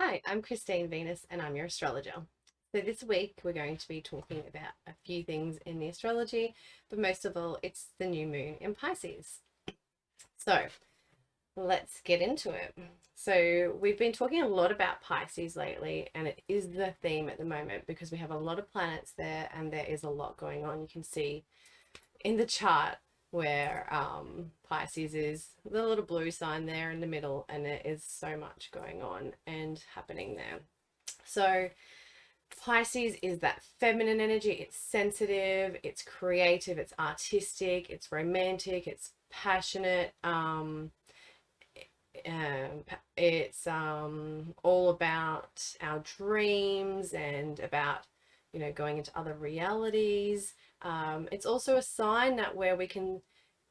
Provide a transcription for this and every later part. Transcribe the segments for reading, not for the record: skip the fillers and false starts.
Hi, I'm Christine Venus and I'm your astrologer. So this week we're going to be talking about a few things in the astrology, but most of all it's the new moon in Pisces. So let's get into it. So we've been talking a lot about Pisces lately, and it is the theme at the moment because we have a lot of planets there and there is a lot going on. You can see in the chart where Pisces is the little blue sign there in the middle, and there is so much going on and happening there. So Pisces is that feminine energy. It's sensitive, it's creative, it's artistic, it's romantic, it's passionate. It's all about our dreams and about, going into other realities. It's also a sign that where we can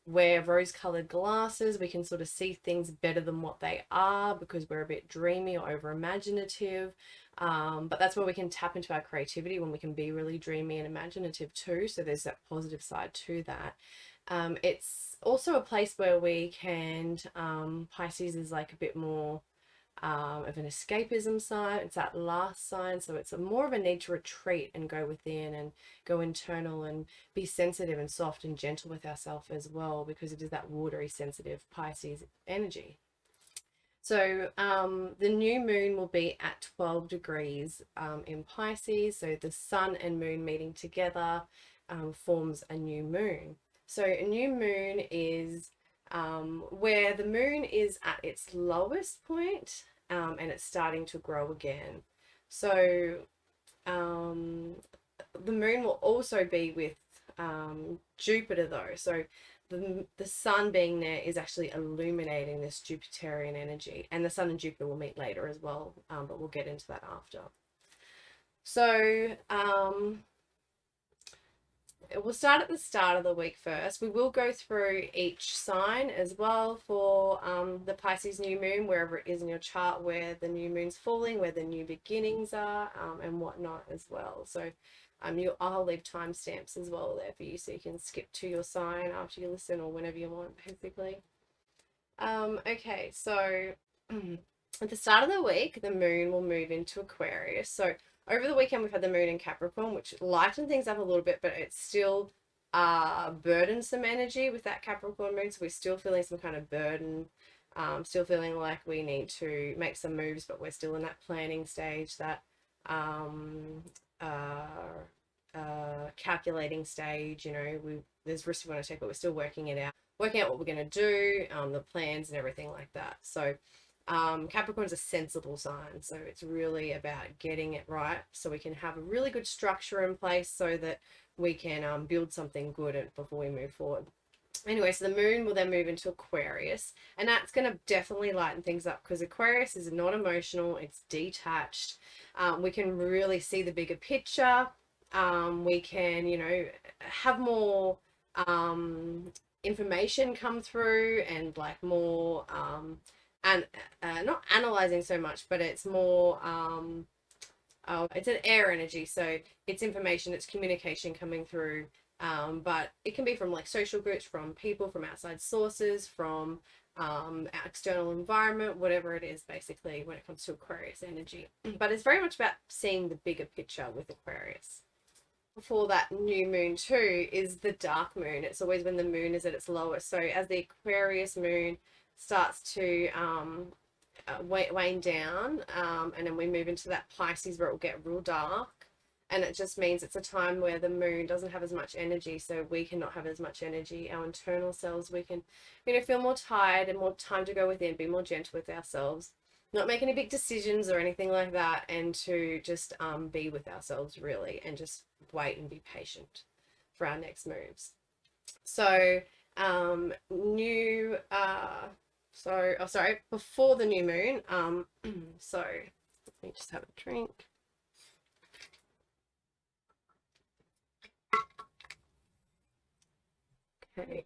wear rose-colored glasses, we can sort of see things better than what they are because we're a bit dreamy or over imaginative. But that's where we can tap into our creativity, when we can be really dreamy and imaginative too. So there's that positive side to that. It's also a place where we can, Pisces is like a bit more of an escapism sign. It's that last sign, so it's more of a need to retreat and go within and go internal and be sensitive and soft and gentle with ourselves as well, because it is that watery, sensitive Pisces energy. So the new moon will be at 12 degrees in Pisces. So the sun and moon meeting together forms a new moon. So a new moon is where the moon is at its lowest point, and it's starting to grow again. So um, the moon will also be with Jupiter though. So the sun being there is actually illuminating this Jupiterian energy, and the sun and Jupiter will meet later as well, but we'll get into that after. So we'll start at the start of the week first. We will go through each sign as well for the Pisces new moon, wherever it is in your chart, where the new moon's falling, where the new beginnings are, and whatnot as well. So I'll leave timestamps as well there for you, so you can skip to your sign after you listen or whenever you want, basically. Okay, so at the start of the week, the moon will move into Aquarius. So over the weekend, we've had the moon in Capricorn, which lightened things up a little bit, but it's still burdensome energy with that Capricorn moon. So we're still feeling some kind of burden, still feeling like we need to make some moves, but we're still in that planning stage, that calculating stage. There's risks we want to take, but we're still working out what we're going to do, the plans and everything like that. So Capricorn is a sensible sign, so it's really about getting it right so we can have a really good structure in place so that we can build something good before we move forward. Anyway, so the moon will then move into Aquarius, and that's going to definitely lighten things up because Aquarius is not emotional, it's detached. We can really see the bigger picture. We can, have more information come through, and like more and not analyzing so much, but it's more it's an air energy, so it's information, it's communication coming through, but it can be from like social groups, from people, from outside sources, from our external environment, whatever it is, basically, when it comes to Aquarius energy. But it's very much about seeing the bigger picture with Aquarius. Before that new moon too is the dark moon. It's always when the moon is at its lowest. So as the Aquarius moon starts to wane down, and then we move into that Pisces where it will get real dark, and it just means it's a time where the moon doesn't have as much energy, so we cannot have as much energy. Our internal selves, we can feel more tired and more time to go within, be more gentle with ourselves, not make any big decisions or anything like that, and to just be with ourselves really, and just wait and be patient for our next moves. So new before the new moon, so let me just have a drink. Okay.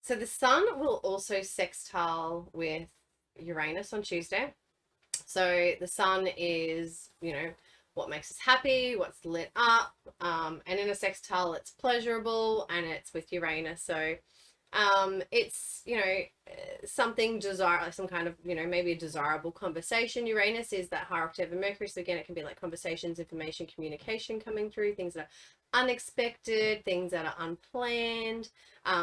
So the sun will also sextile with Uranus on Tuesday. So the sun is, what makes us happy, what's lit up, and in a sextile, it's pleasurable and it's with Uranus. So it's, something desire, like some kind of, maybe a desirable conversation. Uranus is that higher octave of Mercury. So again, it can be like conversations, information, communication coming through, things that are unexpected, things that are unplanned,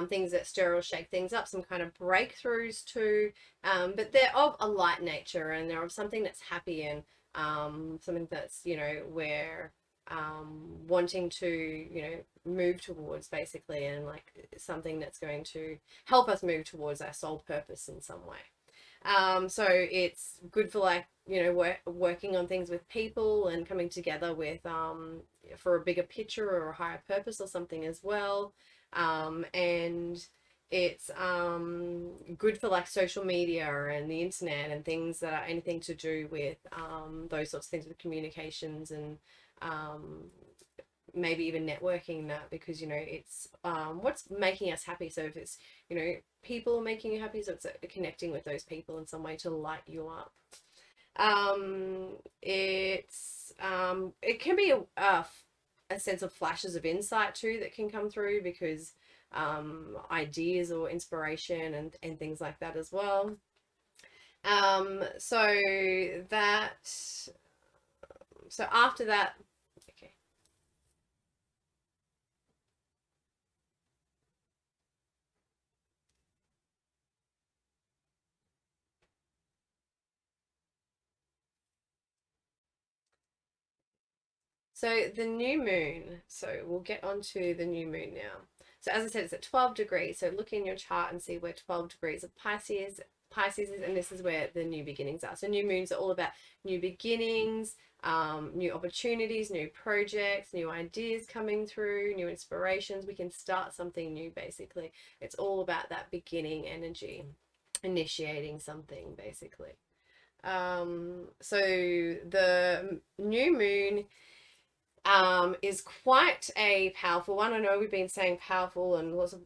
things that stir or shake things up, some kind of breakthroughs too. But they're of a light nature and they're of something that's happy and something that's, where wanting to move towards basically, and like something that's going to help us move towards our soul purpose in some way. So it's good for like working on things with people and coming together with for a bigger picture or a higher purpose or something as well. And it's good for like social media and the internet and things that are anything to do with those sorts of things, with communications and maybe even networking, that because it's what's making us happy. So if it's people making you happy, so it's connecting with those people in some way to light you up. It can be a sense of flashes of insight too that can come through, because ideas or inspiration and things like that as well. So after that, okay. So the new moon, so we'll get onto the new moon now. So as I said, it's at 12 degrees. So look in your chart and see where 12 degrees of Pisces is, and this is where the new beginnings are. So new moons are all about new beginnings, new opportunities, new projects, new ideas coming through, new inspirations. We can start something new, basically. It's all about that beginning energy, initiating something, basically. So the new moon is quite a powerful one. I know we've been saying powerful and lots of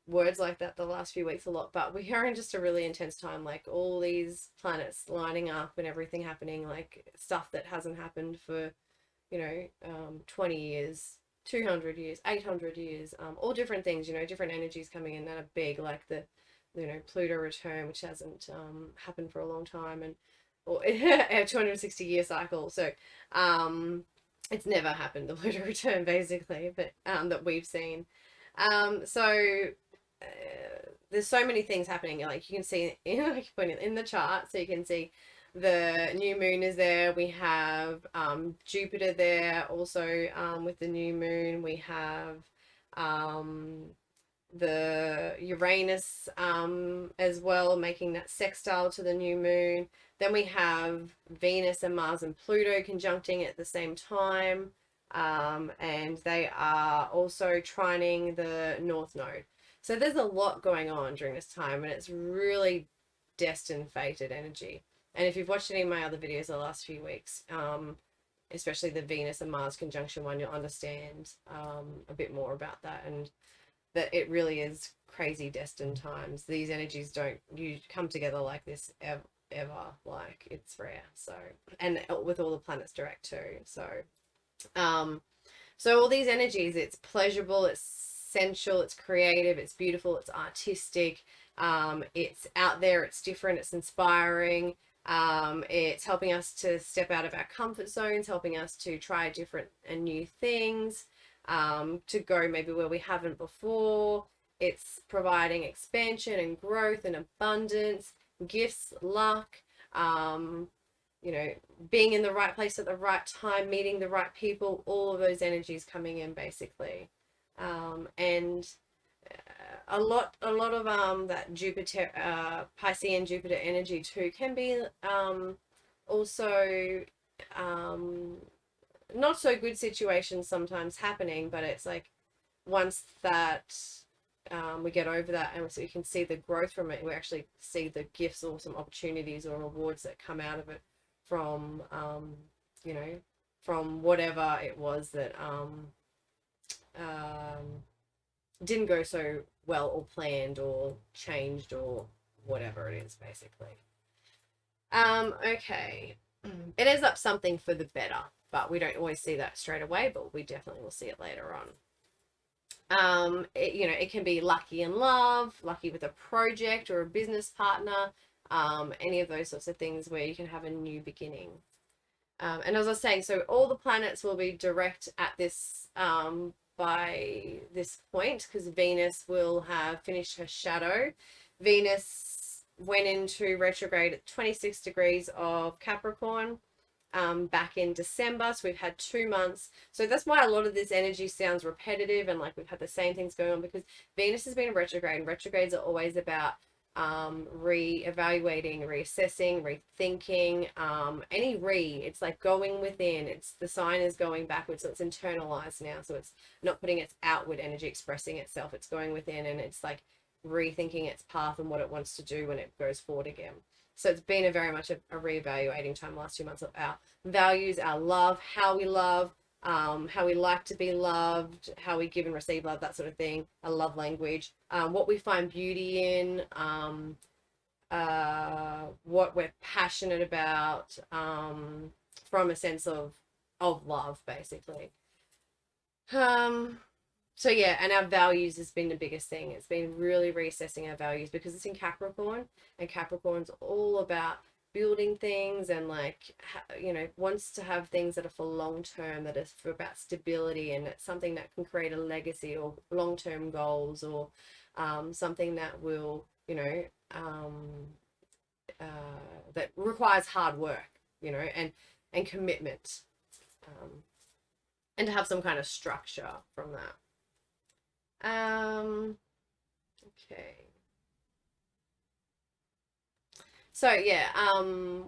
words like that the last few weeks a lot, but we are in just a really intense time, like all these planets lining up and everything happening, like stuff that hasn't happened for 20 years, 200 years, 800 years, all different things, different energies coming in that are big, like the Pluto return, which hasn't happened for a long time, and or a 260-year cycle. So it's never happened, the Pluto return, basically, but that we've seen. So there's so many things happening. Like you can see in the chart, so you can see the new moon is there. We have Jupiter there also with the new moon. We have the Uranus as well, making that sextile to the new moon. Then we have Venus and Mars and Pluto conjuncting at the same time. And they are also trining the North Node. So there's a lot going on during this time, and it's really destined, fated energy. And if you've watched any of my other videos the last few weeks, especially the Venus and Mars conjunction one, you'll understand a bit more about that, and that it really is crazy destined times. These energies don't come together like this ever, like it's rare. So, and with all the planets direct too. So all these energies, it's pleasurable, it's sensual, it's creative, it's beautiful, it's artistic, it's out there, it's different, it's inspiring, it's helping us to step out of our comfort zones, helping us to try different and new things, to go maybe where we haven't before. It's providing expansion and growth and abundance, gifts, luck, being in the right place at the right time, meeting the right people, all of those energies coming in basically. And a lot of that Jupiter, Piscean Jupiter energy too can be also not so good situations sometimes happening, but it's like once that we get over that, and so you can see the growth from it, we actually see the gifts or some opportunities or rewards that come out of it from from whatever it was that didn't go so well or planned or changed or whatever it is, basically. Okay. It ends up something for the better, but we don't always see that straight away, but we definitely will see it later on. It can be lucky in love, lucky with a project or a business partner, any of those sorts of things where you can have a new beginning. And as I was saying, so all the planets will be direct at this by this point, because Venus will have finished her shadow. Venus went into retrograde at 26 degrees of Capricorn back in December. So we've had 2 months. So that's why a lot of this energy sounds repetitive and like we've had the same things going on, because Venus has been in retrograde, and retrogrades are always about re-evaluating, reassessing, rethinking, it's like going within. It's the sign is going backwards, so it's internalized now, so it's not putting its outward energy expressing itself, it's going within, and it's like rethinking its path and what it wants to do when it goes forward again. So it's been a very much a reevaluating time the last 2 months of our values, our love, how we love, how we like to be loved, how we give and receive love, that sort of thing, a love language, what we find beauty in, what we're passionate about, from a sense of love, basically. So yeah, and our values has been the biggest thing. It's been really reassessing our values, because it's in Capricorn, and Capricorn's all about building things and wants to have things that are for long term, that is for about stability, and it's something that can create a legacy or long term goals, or something that will that requires hard work, and commitment, and to have some kind of structure from that. Okay. So yeah,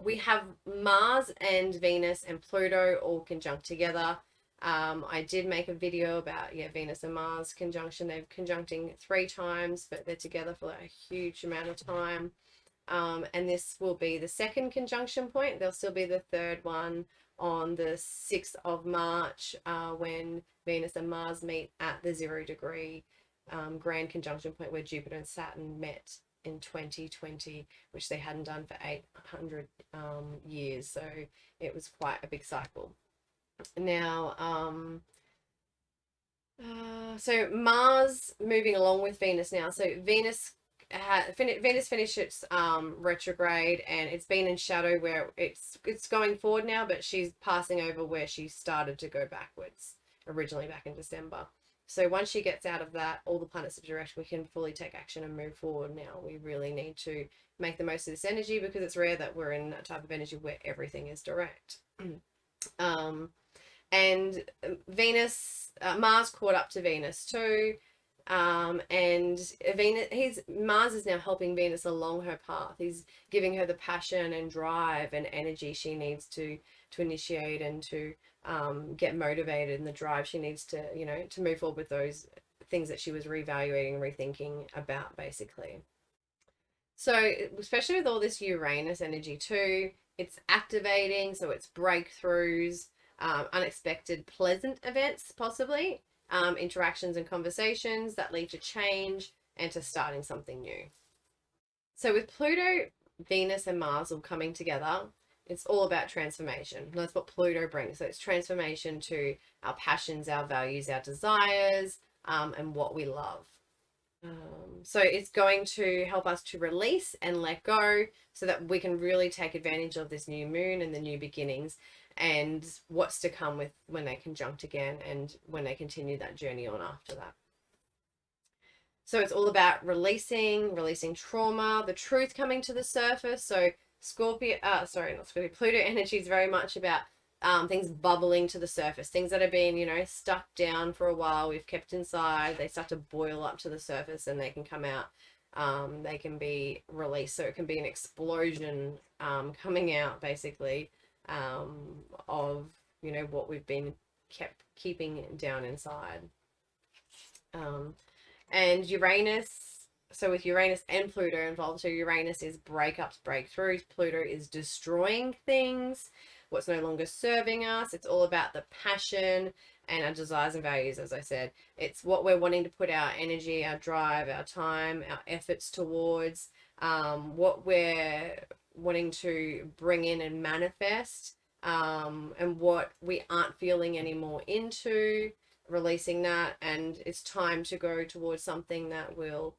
we have Mars and Venus and Pluto all conjunct together. I did make a video about Venus and Mars conjunction. They're conjuncting 3 times, but they're together for a huge amount of time. And this will be the second conjunction point. There'll still be the third one on the 6th of March, when Venus and Mars meet at the 0 degree grand conjunction point, where Jupiter and Saturn met in 2020, which they hadn't done for 800 years. So it was quite a big cycle. Now, so Mars moving along with Venus now. So Venus finished its retrograde, and it's been in shadow where it's going forward now, but she's passing over where she started to go backwards originally back in December. So once she gets out of that, all the planets are direct, we can fully take action and move forward now. We really need to make the most of this energy, because it's rare that we're in a type of energy where everything is direct. And Venus, Mars caught up to Venus too. And Mars is now helping Venus along her path. He's giving her the passion and drive and energy she needs to initiate and to get motivated, and the drive she needs to to move forward with those things that she was reevaluating and rethinking about, basically. So especially with all this Uranus energy too, it's activating, so it's breakthroughs, unexpected pleasant events, possibly interactions and conversations that lead to change and to starting something new. So with Pluto, Venus and Mars all coming together, it's all about transformation. That's what Pluto brings. So it's transformation to our passions, our values, our desires, and what we love. So it's going to help us to release and let go, so that we can really take advantage of this new moon and the new beginnings, and what's to come with when they conjunct again, and when they continue that journey on after that. So it's all about releasing trauma, the truth coming to the surface. So Pluto energy is very much about things bubbling to the surface, things that have been, stuck down for a while, we've kept inside, they start to boil up to the surface, and they can come out, they can be released. So it can be an explosion coming out, basically, of what we've been keeping down inside. And Uranus, so with Uranus and Pluto involved, so Uranus is breakups, breakthroughs, Pluto is destroying things, what's no longer serving us. It's all about the passion and our desires and values, as I said. It's what we're wanting to put our energy, our drive, our time, our efforts towards, what we're wanting to bring in and manifest, and what we aren't feeling anymore into, releasing that. And it's time to go towards something that will,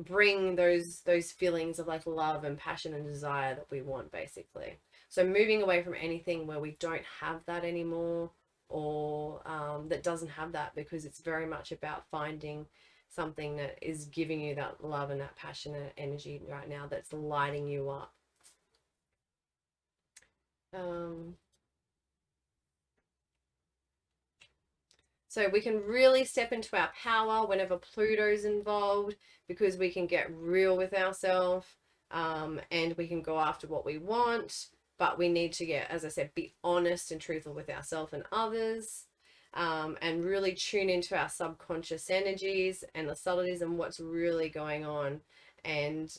bring those feelings of like love and passion and desire that we want, basically. So moving away from anything where we don't have that anymore, or that doesn't have that, because it's very much about finding something that is giving you that love and that passion and energy right now, that's lighting you up. So we can really step into our power whenever Pluto's involved, because we can get real with ourselves, and we can go after what we want. But we need to get, as I said, be honest and truthful with ourselves and others, and really tune into our subconscious energies and the subtleties and what's really going on. And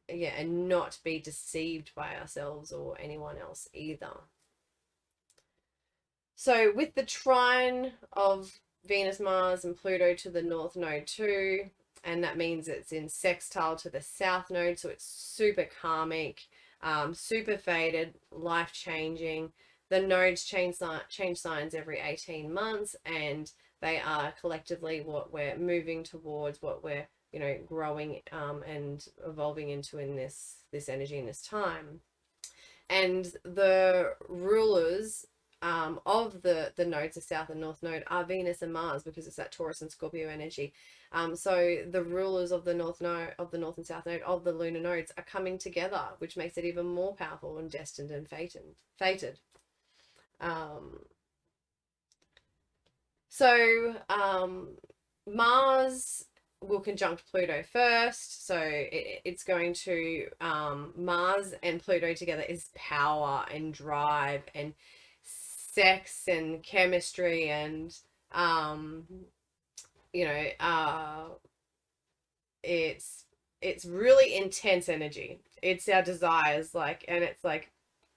yeah, and not be deceived by ourselves or anyone else either. So with the trine of Venus, Mars, and Pluto to the North Node too, and that means it's in sextile to the South Node, so it's super karmic, super fated, life-changing. The nodes change signs every 18 months, and they are collectively what we're moving towards, what we're, growing and evolving into in this energy in this time. And the rulers of the nodes, the South and North Node, are Venus and Mars, because it's that Taurus and Scorpio energy. So the rulers of the North Node, of the North and South Node, of the lunar nodes, are coming together, which makes it even more powerful and destined and fated. Mars will conjunct Pluto first, so it's going to, Mars and Pluto together is power and drive and sex and chemistry and it's really intense energy. It's our desires, like, and it's like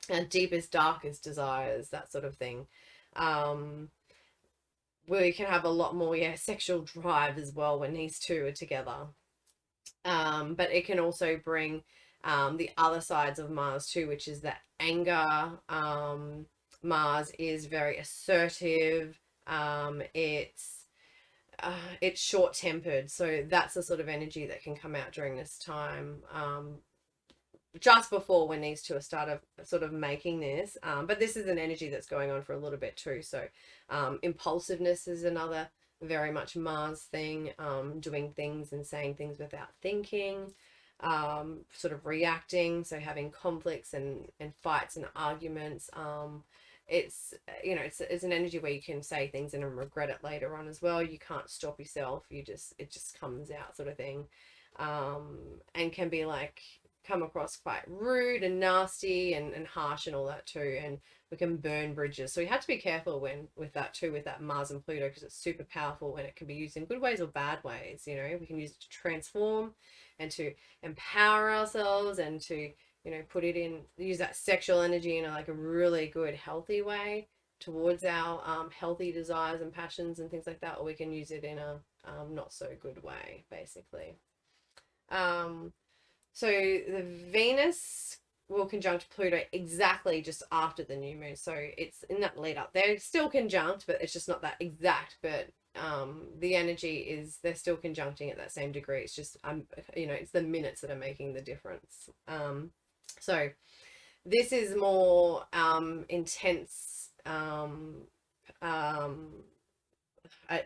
our deepest, darkest desires, that sort of thing. We can have a lot more, sexual drive as well when these two are together. But it can also bring the other sides of Mars too, which is that anger. Mars is very assertive. It's short-tempered, so that's the sort of energy that can come out during this time. Just before, when these two are sort of making this, but this is an energy that's going on for a little bit too. So impulsiveness is another very much Mars thing, doing things and saying things without thinking, sort of reacting, so having conflicts and fights and arguments. It's it's an energy where you can say things and regret it later on as well. You can't stop yourself, it just comes out, sort of thing. And can be like, come across quite rude and nasty and harsh and all that too, and we can burn bridges. So we have to be careful with that too, with that Mars and Pluto, because it's super powerful, and it can be used in good ways or bad ways. We can use it to transform and to empower ourselves, and to use that sexual energy in a really good, healthy way towards our healthy desires and passions and things like that, or we can use it in a not so good way, basically. So the Venus will conjunct Pluto exactly just after the new moon, so it's in that lead up. They're still conjunct, but it's just not that exact. But the energy is, they're still conjuncting at that same degree. It's just it's the minutes that are making the difference. So this is more intense,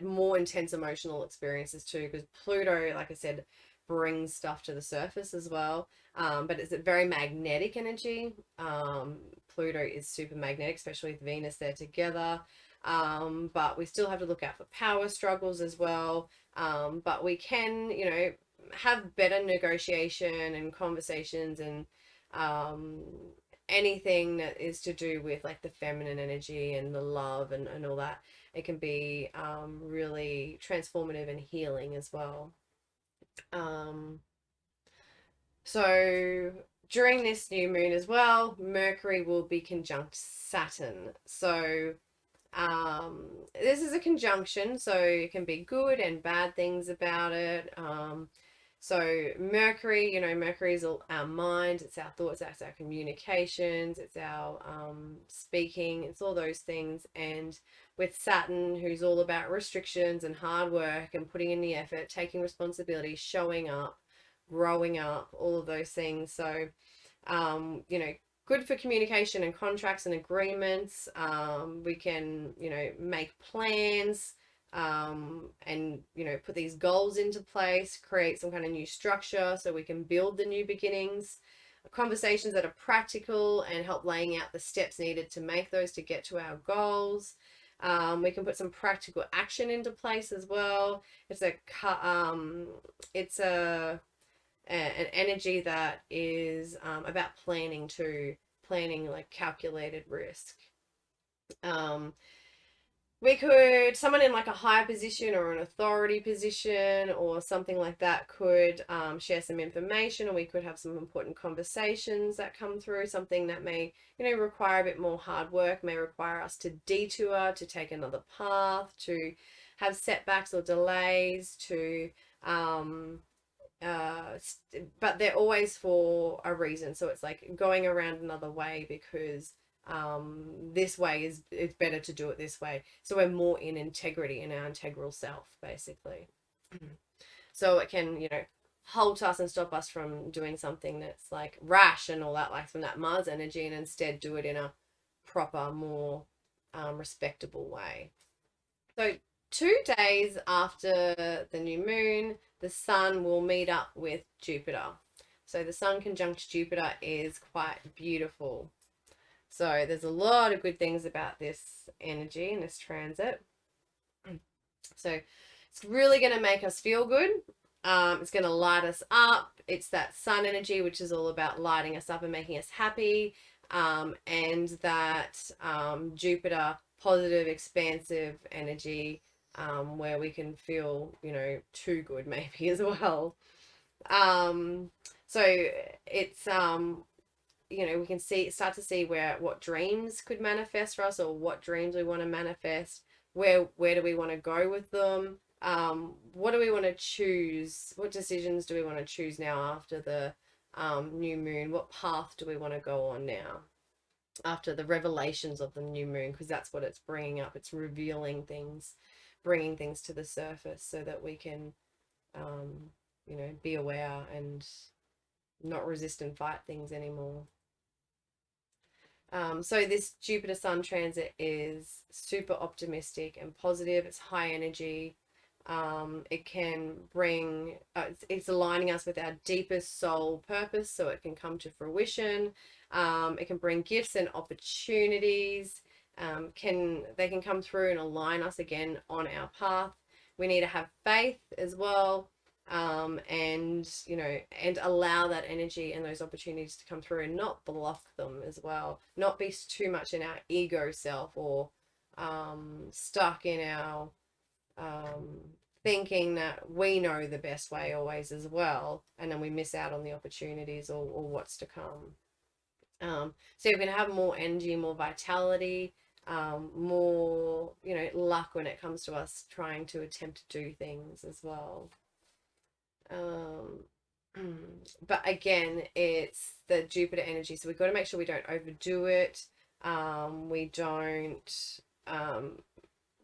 more intense emotional experiences too, because Pluto, like I said, brings stuff to the surface as well. But it's a very magnetic energy. Pluto is super magnetic, especially with Venus there together. But we still have to look out for power struggles as well. But we can, have better negotiation and conversations, and anything that is to do with like the feminine energy and the love and all that. It can be really transformative and healing as well. So during this new moon as well, Mercury will be conjunct Saturn. So this is a conjunction, so it can be good and bad things about it. So Mercury, you know, Mercury is our mind, it's our thoughts, it's our communications, it's our speaking, it's all those things. And with Saturn, who's all about restrictions and hard work and putting in the effort, taking responsibility, showing up, growing up, all of those things. So, you know, good for communication and contracts and agreements. We can, you know, make plans, and, you know, put these goals into place, create some kind of new structure so we can build the new beginnings, conversations that are practical and help laying out the steps needed to make those to get to our goals. We can put some practical action into place as well. It's an energy that is about planning too, planning like calculated risk. Someone in like a higher position or an authority position or something like that could share some information, or we could have some important conversations that come through, something that may, you know, require a bit more hard work, may require us to detour, to take another path, to have setbacks or delays, to but they're always for a reason. So it's like going around another way because this way is, it's better to do it this way. So we're more in integrity, in our integral self, basically. So it can, you know, halt us and stop us from doing something that's like rash and all that, like from that Mars energy, and instead do it in a proper, more respectable way. So 2 days after the new moon, the sun will meet up with Jupiter. So the sun conjunct Jupiter is quite beautiful. So there's a lot of good things about this energy and this transit. So it's really going to make us feel good. It's going to light us up. It's that sun energy, which is all about lighting us up and making us happy. And that Jupiter, positive, expansive energy, where we can feel, you know, too good maybe as well. So it's you know, we can start to see what dreams could manifest for us, or what dreams we want to manifest. Where do we want to go with them? What do we want to choose? What decisions do we want to choose now after the new moon? What path do we want to go on now after the revelations of the new moon? Because that's what it's bringing up. It's revealing things, bringing things to the surface so that we can, you know, be aware and not resist and fight things anymore. So this Jupiter Sun transit is super optimistic and positive. It's high energy. It can bring, it's aligning us with our deepest soul purpose, so it can come to fruition. It can bring gifts and opportunities. They can come through and align us again on our path. We need to have faith as well. And, you know, and allow that energy and those opportunities to come through and not block them as well. Not be too much in our ego self, or stuck in our thinking that we know the best way always as well, and then we miss out on the opportunities or what's to come. So you can have more energy, more vitality, more, you know, luck when it comes to us trying to attempt to do things as well. But again, it's the Jupiter energy, so we've got to make sure we don't overdo it. We don't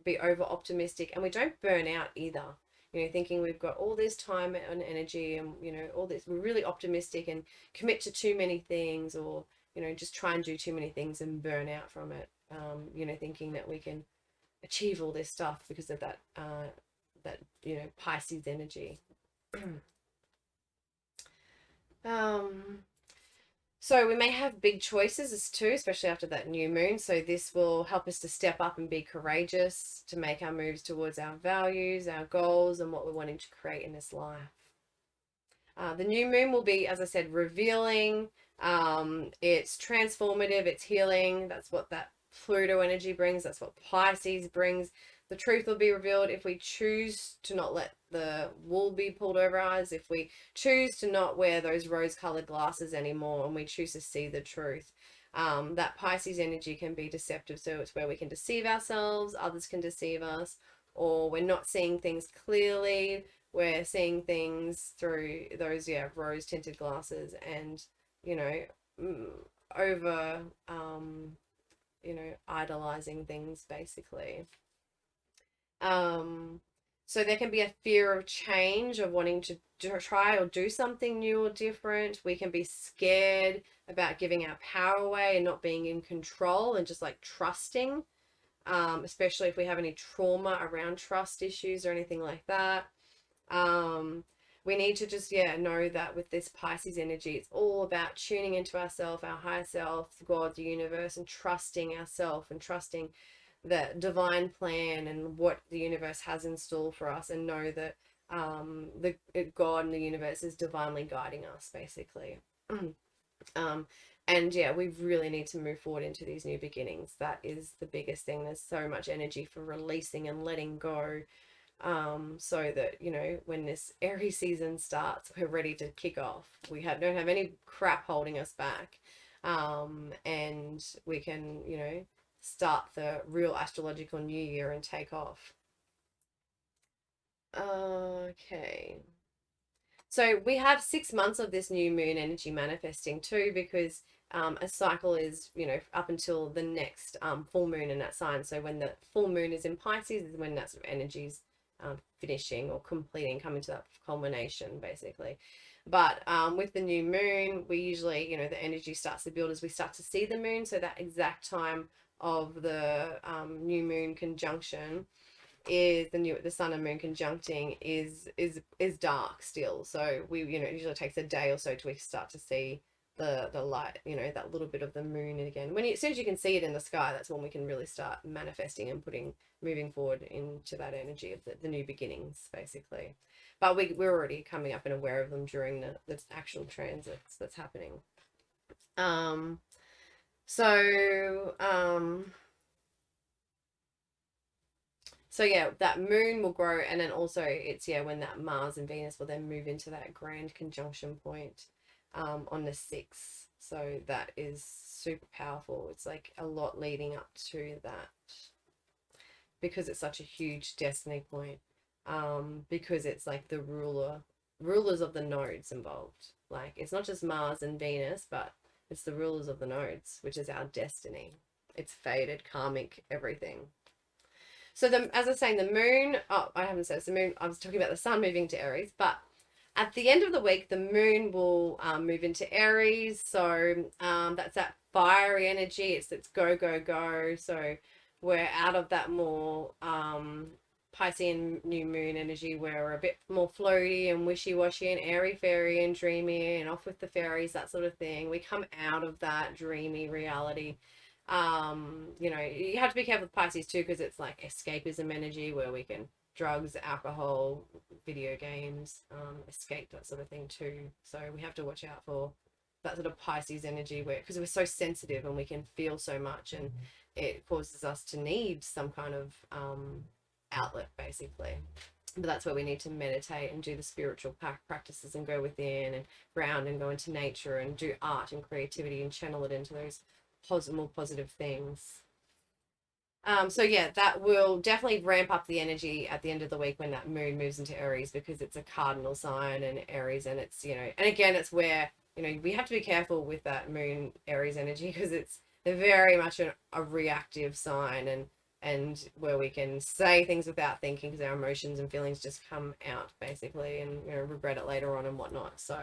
be over optimistic, and we don't burn out either. You know, thinking we've got all this time and energy, and, you know, all this, we're really optimistic and commit to too many things, or, you know, just try and do too many things and burn out from it. You know, thinking that we can achieve all this stuff because of that you know, Pisces energy. So we may have big choices as too, especially after that new moon. So this will help us to step up and be courageous, to make our moves towards our values, our goals, and what we're wanting to create in this life. The new moon will be, as I said, revealing. It's transformative, it's healing. That's what that Pluto energy brings. That's what Pisces brings. the truth will be revealed. If we choose to not let the wool be pulled over our eyes, if we choose to not wear those rose-colored glasses anymore, and we choose to see the truth, that Pisces energy can be deceptive. So it's where we can deceive ourselves, others can deceive us, or we're not seeing things clearly. We're seeing things through those, yeah, rose-tinted glasses, and, you know, over, you know, idolizing things, basically. So there can be a fear of change, of wanting to try or do something new or different. We can be scared about giving our power away and not being in control, and just like trusting, especially if we have any trauma around trust issues or anything like that. We need to just, yeah, know that with this Pisces energy, it's all about tuning into ourself, our higher self, God, the universe, and trusting ourself, and trusting the divine plan and what the universe has in store for us, and know that God and the universe is divinely guiding us, basically. And yeah, we really need to move forward into these new beginnings. That is the biggest thing. There's so much energy for releasing and letting go, so that, you know, when this Aries season starts, we're ready to kick off. We don't have any crap holding us back, and we can, you know, start the real astrological new year and take off. Okay. So we have 6 months of this new moon energy manifesting too, because a cycle is, you know, up until the next full moon in that sign. So when the full moon is in Pisces is when that sort of energy's finishing or completing, coming to that culmination, basically. But with the new moon, we usually, you know, the energy starts to build as we start to see the moon. So that exact time of the new moon conjunction is the sun and moon conjuncting is dark still. So we, you know, it usually takes a day or so till we start to see the light, you know, that little bit of the moon again. As soon as you can see it in the sky, that's when we can really start manifesting and moving forward into that energy of the new beginnings, basically. But we're already coming up and aware of them during the actual transits that's happening. So yeah, that moon will grow, and then also it's, yeah, when that Mars and Venus will then move into that grand conjunction point on the 6th. So that is super powerful. It's like a lot leading up to that, because it's such a huge destiny point, because it's like the rulers of the nodes involved. Like, it's not just Mars and Venus, but it's the rulers of the nodes, which is our destiny. It's fated, karmic, everything. So as I was saying, the moon, oh, I haven't said it's the moon. I was talking about the sun moving to Aries, but at the end of the week, the moon will move into Aries. So that's that fiery energy. It's go, go, go. So we're out of that more Piscean new moon energy, where we're a bit more floaty and wishy-washy and airy-fairy and dreamy and off with the fairies, that sort of thing. We come out of that dreamy reality. You know, you have to be careful with Pisces too, because it's like escapism energy, where we can drugs, alcohol, video games, escape, that sort of thing too. So we have to watch out for that sort of Pisces energy, where, because we're so sensitive and we can feel so much, and it causes us to need some kind of outlet, basically. But that's where we need to meditate and do the spiritual practices and go within and ground and go into nature and do art and creativity and channel it into those more positive things. So yeah, that will definitely ramp up the energy at the end of the week when that moon moves into Aries, because it's a cardinal sign and Aries, and it's, you know, and again, it's where, you know, we have to be careful with that moon Aries energy, because it's very much a reactive sign, and where we can say things without thinking, because our emotions and feelings just come out, basically, and, you know, regret it later on and whatnot. So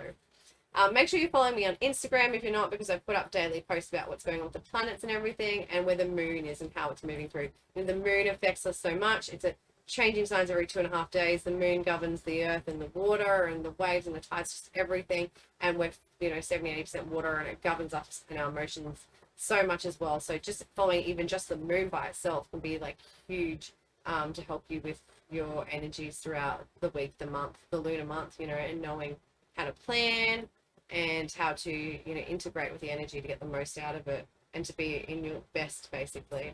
make sure you follow me on Instagram if you're not, because I put up daily posts about what's going on with the planets and everything, and where the moon is and how it's moving through. And the moon affects us so much. It's a changing signs every 2.5 days. The moon governs the earth and the water and the waves and the tides, just everything. And we're, you know, 70-80% water, and it governs us and our emotions so much as well. So just following even just the moon by itself can be like huge, to help you with your energies throughout the week, the month, the lunar month, you know, and knowing how to plan and how to, you know, integrate with the energy to get the most out of it, and to be in your best, basically,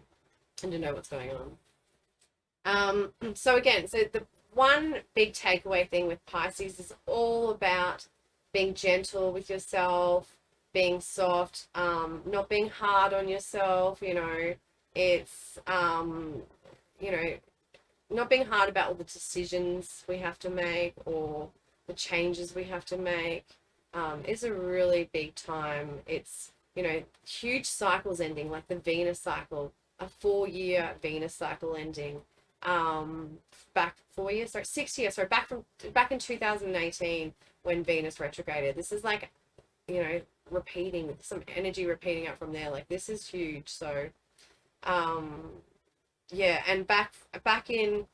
and to know what's going on. So again, so the one big takeaway thing with Pisces is all about being gentle with yourself, being soft, not being hard on yourself, it's you know, not being hard about all the decisions we have to make or the changes we have to make. Is a really big time. It's, huge cycles ending, like the Venus cycle, a 4 year Venus cycle ending. Back 4 years, sorry, 6 years, sorry, back in 2018 when Venus retrograded. This is like, you know, repeating some energy repeating up from there. Like this is huge. So, um, yeah, and back in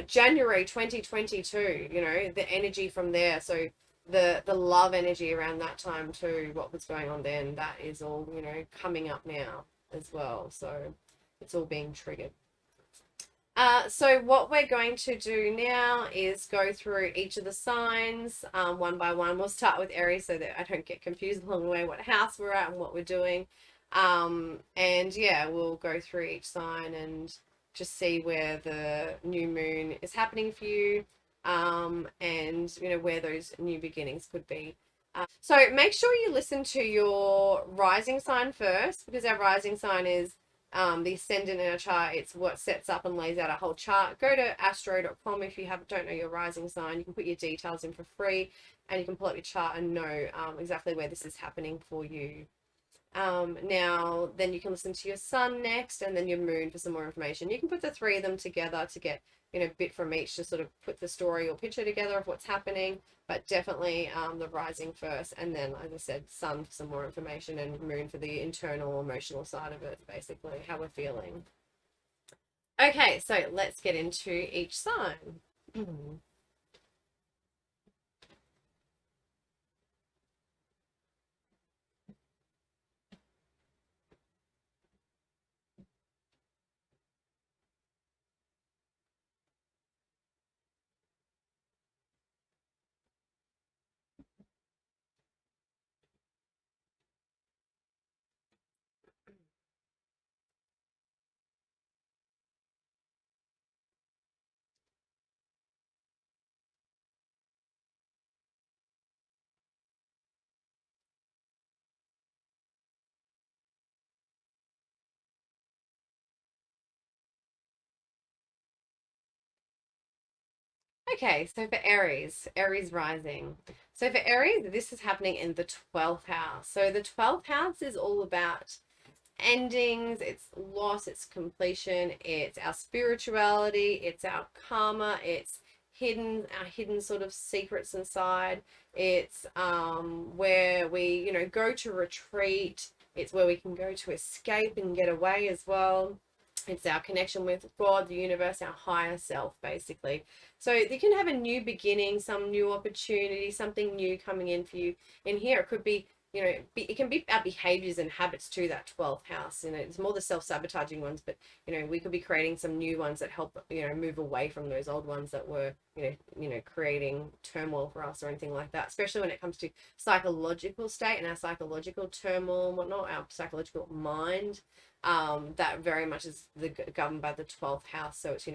January 2022, the energy from there. So the love energy around that time too, what was going on then, that is all, coming up now as well. So it's all being triggered. So what we're going to do now is go through each of the signs one by one. We'll start with Aries so that I don't get confused along the way what house we're at and what we're doing. And yeah, we'll go through each sign and just see where the new moon is happening for you, and where those new beginnings could be. So make sure you listen to your rising sign first, because our rising sign is the ascendant in our chart. It's what sets up and lays out a whole chart. Go to astro.com if you don't know your rising sign. You can put your details in for free, and you can pull up your chart and know exactly where this is happening for you. Now, then you can listen to your sun next, and then your moon for some more information. You can put the three of them together to get, a bit from each to sort of put the story or picture together of what's happening, but definitely the rising first, and then, as I said, sun for some more information, and moon for the internal emotional side of it, basically, how we're feeling. Okay, so let's get into each sign. Okay, so for Aries rising. So for Aries, this is happening in the 12th house. So the 12th house is all about endings, it's loss, it's completion, it's our spirituality, it's our karma, it's our hidden sort of secrets inside. It's where we, go to retreat. It's where we can go to escape and get away as well. It's our connection with God, the universe, our higher self, basically. So you can have a new beginning, some new opportunity, something new coming in for you in here. It could be, it can be our behaviors and habits to that 12th house. It's more the self-sabotaging ones, but, we could be creating some new ones that help, move away from those old ones that were, creating turmoil for us or anything like that, especially when it comes to psychological state and our psychological turmoil and whatnot, our psychological mind. That very much is governed by the 12th house. So it's,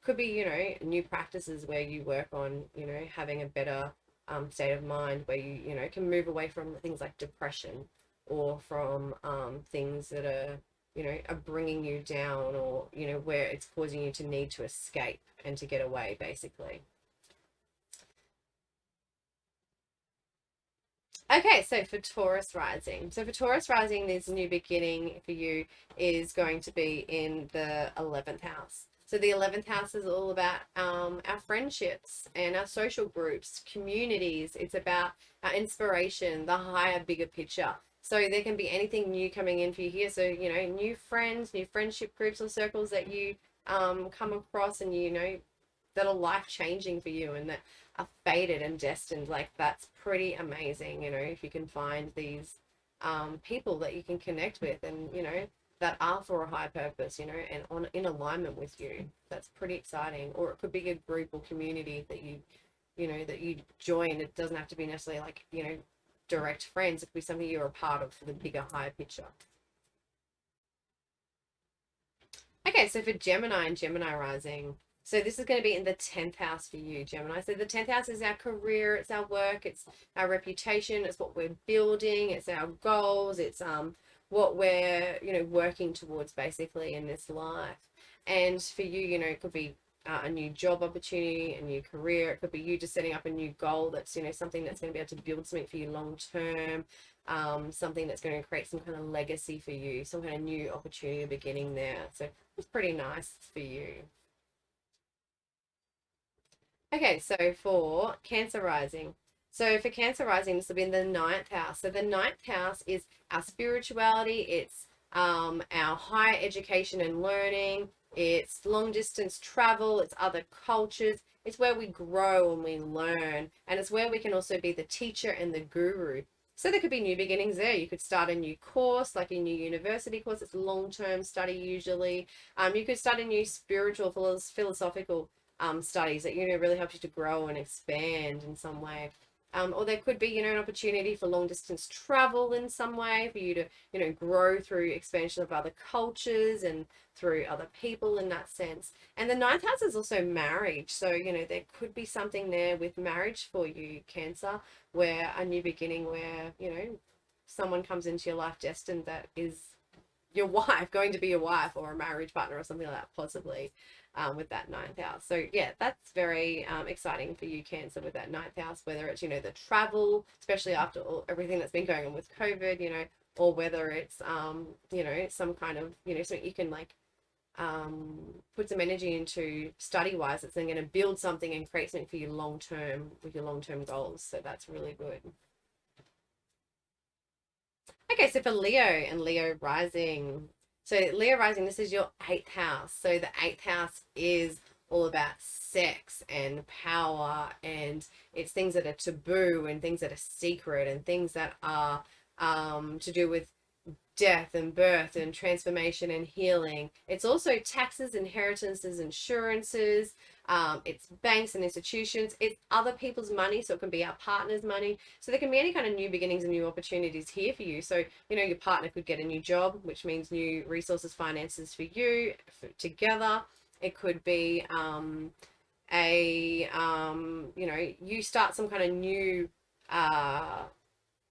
could be, new practices where you work on, having a better state of mind, where you can move away from things like depression, or from things that are bringing you down, or where it's causing you to need to escape and to get away, basically. Okay, so for Taurus rising. So for Taurus rising, this new beginning for you is going to be in the 11th house. So the 11th house is all about our friendships and our social groups, communities. It's about our inspiration, the higher, bigger picture. So there can be anything new coming in for you here. So, new friends, new friendship groups or circles that you come across, and, that are life changing for you, and that are fated and destined. Like that's pretty amazing, if you can find these people that you can connect with, and that are for a high purpose, and in alignment with you. That's pretty exciting. Or it could be a group or community that you join. It doesn't have to be necessarily like, direct friends. It could be something you're a part of for the bigger, higher picture. Okay, so for Gemini and Gemini rising, so this is going to be in the 10th house for you, Gemini. So the 10th house is our career, it's our work, it's our reputation, it's what we're building, it's our goals, it's what we're, working towards basically in this life. And for you, it could be a new job opportunity, a new career. It could be you just setting up a new goal that's, something that's going to be able to build something for you long term, something that's going to create some kind of legacy for you, some kind of new opportunity beginning there. So it's pretty nice for you. Okay, so for Cancer rising. So for Cancer rising, this will be in the 9th house. So the 9th house is our spirituality, it's our higher education and learning, it's long distance travel, it's other cultures, it's where we grow and we learn, and it's where we can also be the teacher and the guru. So there could be new beginnings there. You could start a new course, like a new university course. It's long-term study usually. You could start a new spiritual, philosophical studies that really helps you to grow and expand in some way. Or there could be an opportunity for long distance travel in some way for you to grow through expansion of other cultures and through other people in that sense. And the 9th house is also marriage, so there could be something there with marriage for you, Cancer, where a new beginning where someone comes into your life destined that is your wife, going to be your wife, or a marriage partner or something like that, possibly, with that 9th house. So yeah, that's very exciting for you, Cancer, with that 9th house, whether it's the travel, especially after everything that's been going on with COVID, or whether it's some kind of something you can like put some energy into study wise that's then going to build something and create something for you long term with your long term goals. So that's really good. Okay, so for Leo and Leo rising. So Leo rising, this is your 8th house. So the 8th house is all about sex and power, and it's things that are taboo and things that are secret and things that are to do with death and birth and transformation and healing. It's also taxes, inheritances, insurances. It's banks and institutions. It's other people's money, so it can be our partner's money. So there can be any kind of new beginnings and new opportunities here for you. So your partner could get a new job, which means new resources, finances for you together. It could be you start some kind of new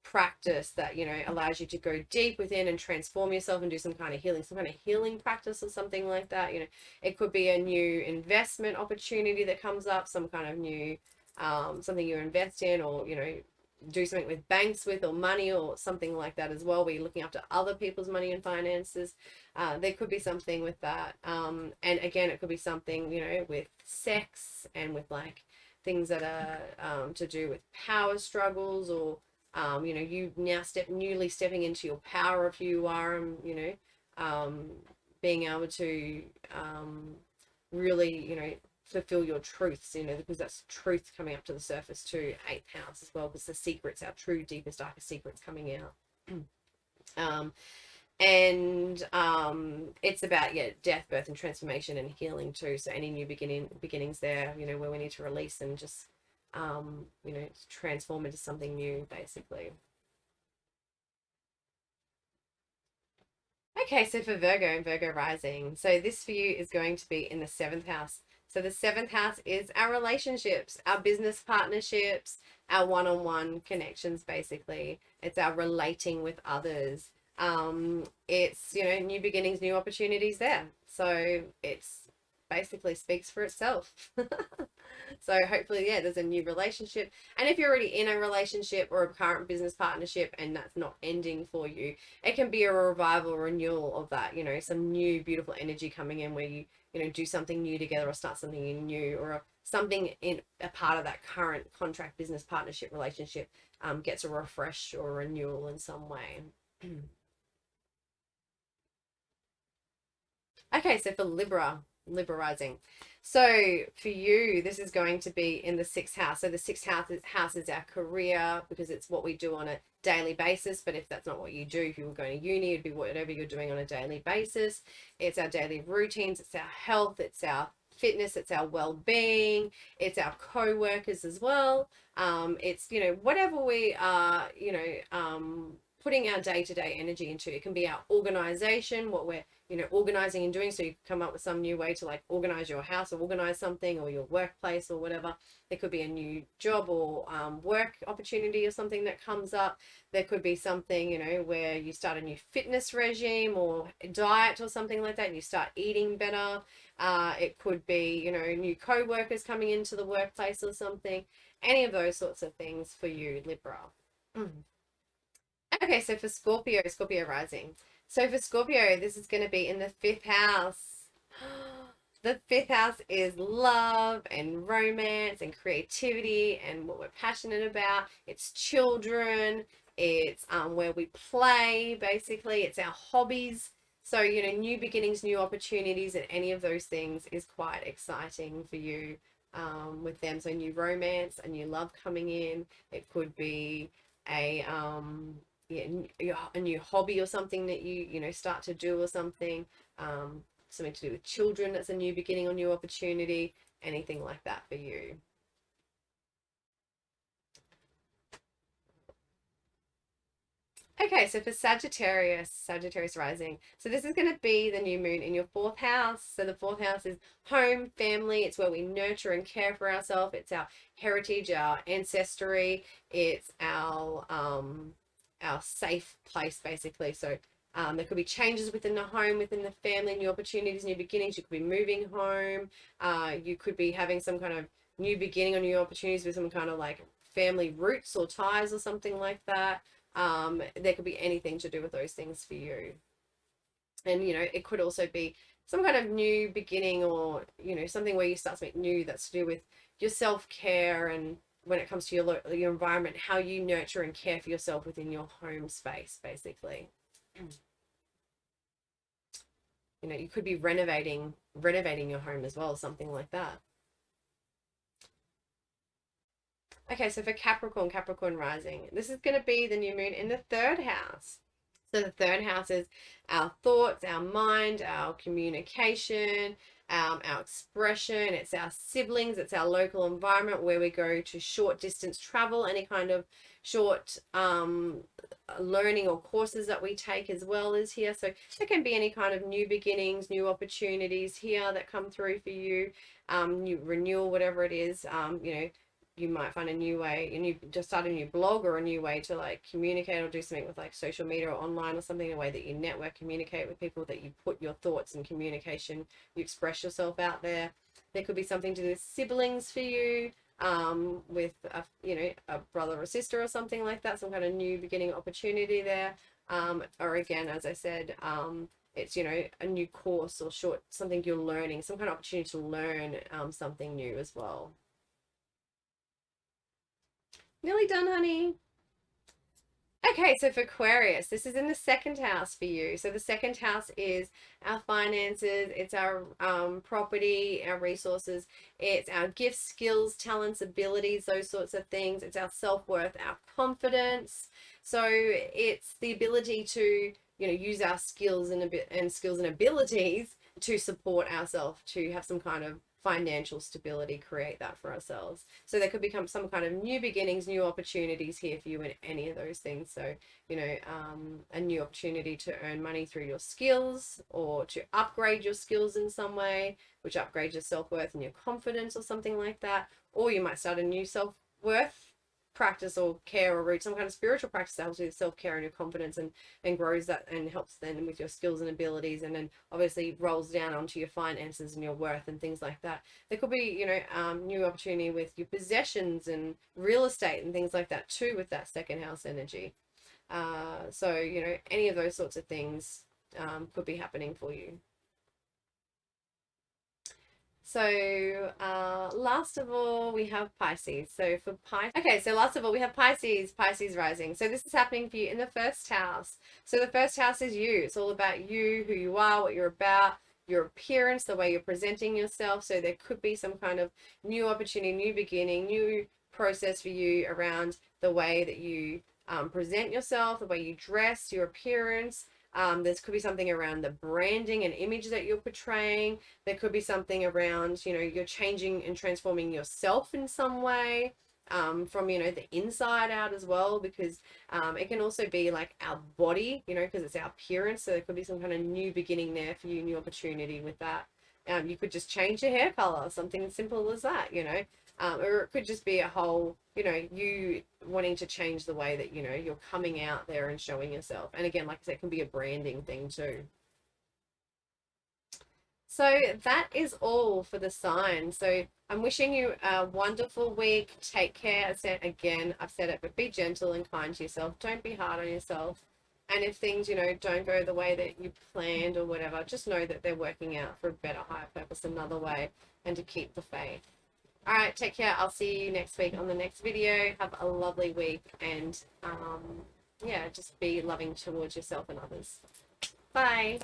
practice that allows you to go deep within and transform yourself and do some kind of healing practice or something like that. It could be a new investment opportunity that comes up, some kind of new something you invest in, or do something with banks with, or money, or something like that as well, where you're looking after other people's money and finances. There could be something with that, and again, it could be something with sex and with like things that are to do with power struggles, or you now newly stepping into your power of who you are, and being able to really fulfill your truths, because that's truth coming up to the surface too. 8th house as well, because the secrets, our true deepest darkest secrets, coming out. It's about death, birth, and transformation and healing too. So any new beginnings there, where we need to release and just transform into something new, basically. Okay, so for Virgo and Virgo rising, so this for you is going to be in the 7th house. So the 7th house is our relationships, our business partnerships, our one-on-one connections, basically. It's our relating with others. It's new beginnings, new opportunities there. So it's basically speaks for itself. So hopefully, there's a new relationship, and if you're already in a relationship or a current business partnership and that's not ending for you, it can be a revival, renewal of that, some new beautiful energy coming in, where you do something new together, or start something new, or something in a part of that current contract, business partnership, relationship gets a refresh or a renewal in some way. Okay, so for Libra rising. So for you, this is going to be in the 6th house. So the 6th house is our career, because it's what we do on a daily basis. But if that's not what you do, if you were going to uni, it'd be whatever you're doing on a daily basis. It's our daily routines, it's our health, it's our fitness, it's our well-being, it's our co-workers as well. It's whatever we are putting our day-to-day energy into. It can be our organization, what we're, you know, organizing and doing. So you come up with some new way to like organize your house or organize something, or your workplace or whatever. There could be a new job or work opportunity or something that comes up. There could be something, you know, where you start a new fitness regime or diet or something like that, and you start eating better. It could be, you know, new co-workers coming into the workplace or something. Any of those sorts of things for you, Libra. Okay, so for Scorpio, Scorpio rising. So for Scorpio, this is going to be in the fifth house. The fifth house is love and romance and creativity and what we're passionate about. It's children. It's where we play, basically. It's our hobbies. So, you know, new beginnings, new opportunities, and any of those things is quite exciting for you with them. So new romance, a new love coming in. It could be a a new hobby or something that you know start to do or something. Something to do with children that's a new beginning or new opportunity, anything like that for you. Okay, so for Sagittarius, Sagittarius rising. So this is going to be the new moon in your fourth house. So the fourth house is home, family. It's where we nurture and care for ourselves. It's our heritage, our ancestry. It's our safe place, basically. So there could be changes within the home, within the family, new opportunities, new beginnings. You could be moving home. You could be having some kind of new beginning or new opportunities with some kind of like family roots or ties or something like that. There could be anything to do with those things for you. And, you know, it could also be some kind of new beginning or, you know, something where you start something new that's to do with your self-care and when it comes to your environment, how you nurture and care for yourself within your home space, basically. You know, you could be renovating your home as well, something like that. Okay, so for Capricorn, Capricorn rising, this is going to be the new moon in the third house. So the third house is our thoughts, our mind, our communication, our expression. It's our siblings. It's our local environment where we go to short distance travel, any kind of short learning or courses that we take as well is here. So there can be any kind of new beginnings, new opportunities here that come through for you, new renewal, whatever it is. You know, you might find a new way, and you just start a new blog or a new way to like communicate or do something with like social media or online or something, a way that you network, communicate with people, that you put your thoughts and communication, you express yourself out there. There could be something to do with siblings for you, with a, you know, a brother or sister or something like that, some kind of new beginning opportunity there. Or again, as I said, it's, you know, a new course or short, something you're learning, some kind of opportunity to learn something new as well. Nearly done, honey. Okay, so for Aquarius, this is in the second house for you. So the second house is our finances, it's our property, our resources, it's our gifts, skills, talents, abilities, those sorts of things. It's our self-worth, our confidence. So it's the ability to, you know, use our skills and abilities to support ourselves, to have some kind of financial stability, create that for ourselves. So there could become some kind of new beginnings, new opportunities here for you in any of those things. So, you know, a new opportunity to earn money through your skills or to upgrade your skills in some way, which upgrades your self-worth and your confidence or something like that. Or you might start a new self-worth practice or care or route, some kind of spiritual practice that helps with self-care and your confidence and grows that and helps then with your skills and abilities, and then obviously rolls down onto your finances and your worth and things like that. There could be, you know, new opportunity with your possessions and real estate and things like that too with that second house energy. So, you know, any of those sorts of things could be happening for you. So last of all, we have Pisces. So for Pisces, okay, so last of all, we have Pisces, Pisces rising. So this is happening for you in the first house. So the first house is you. It's all about you, who you are, what you're about, your appearance, the way you're presenting yourself. So there could be some kind of new opportunity, new beginning, new process for you around the way that you present yourself, the way you dress, your appearance. There could be something around the branding and image that you're portraying. There could be something around, you know, you're changing and transforming yourself in some way. from, you know, the inside out as well, because it can also be like our body, you know, because it's our appearance. So there could be some kind of new beginning there for you, new opportunity with that. You could just change your hair color, something simple as that, you know. Or it could just be a whole, you know, you wanting to change the way that, you know, you're coming out there and showing yourself. And again, like I said, it can be a branding thing too. So that is all for the sign. So I'm wishing you a wonderful week. Take care. I said again, I've said it, but be gentle and kind to yourself. Don't be hard on yourself. And if things, you know, don't go the way that you planned or whatever, just know that they're working out for a better, higher purpose another way, and to keep the faith. All right, take care. I'll see you next week on the next video. Have a lovely week, and yeah, just be loving towards yourself and others. Bye.